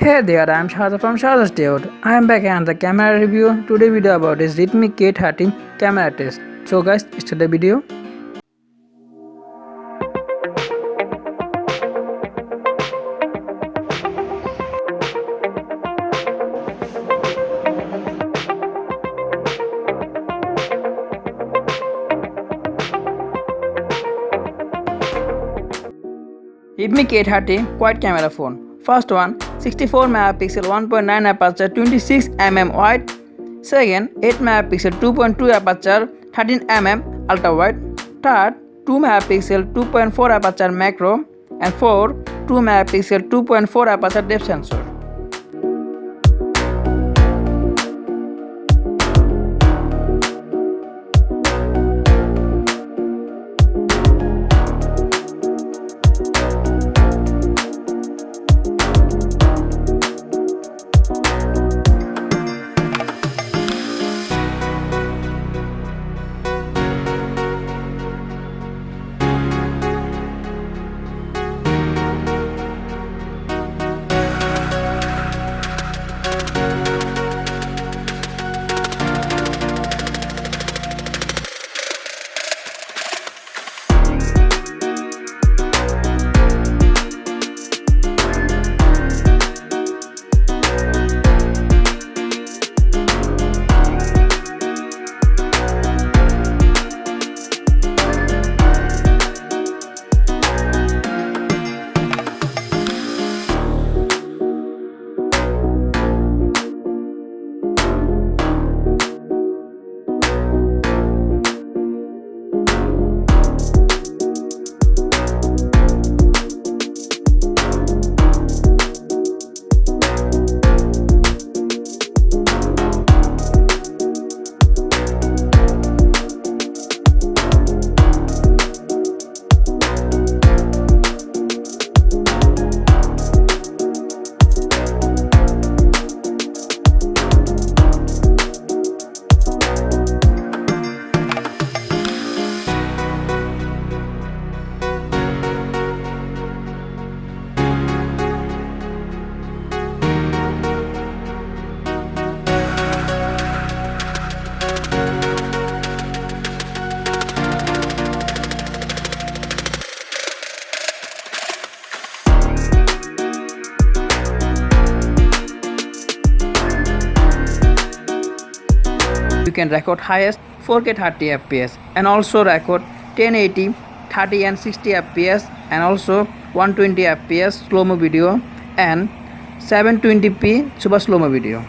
Hey there, I am Shada from SHADAT'S. I am back on the camera review. Today video about is Redmi K30 camera test. So guys, start the video. Redmi K30 quad camera phone. First one, 64 megapixel 1.9 aperture 26 mm wide. Second, 8 megapixel 2.2 aperture 13 mm ultra wide. Third, 2 megapixel 2.4 aperture macro. And fourth, 2 megapixel 2.4 aperture depth sensor. You can record highest 4K 30 fps and also record 1080, 30 and 60 fps and also 120 fps slow-mo video and 720p super slow-mo video.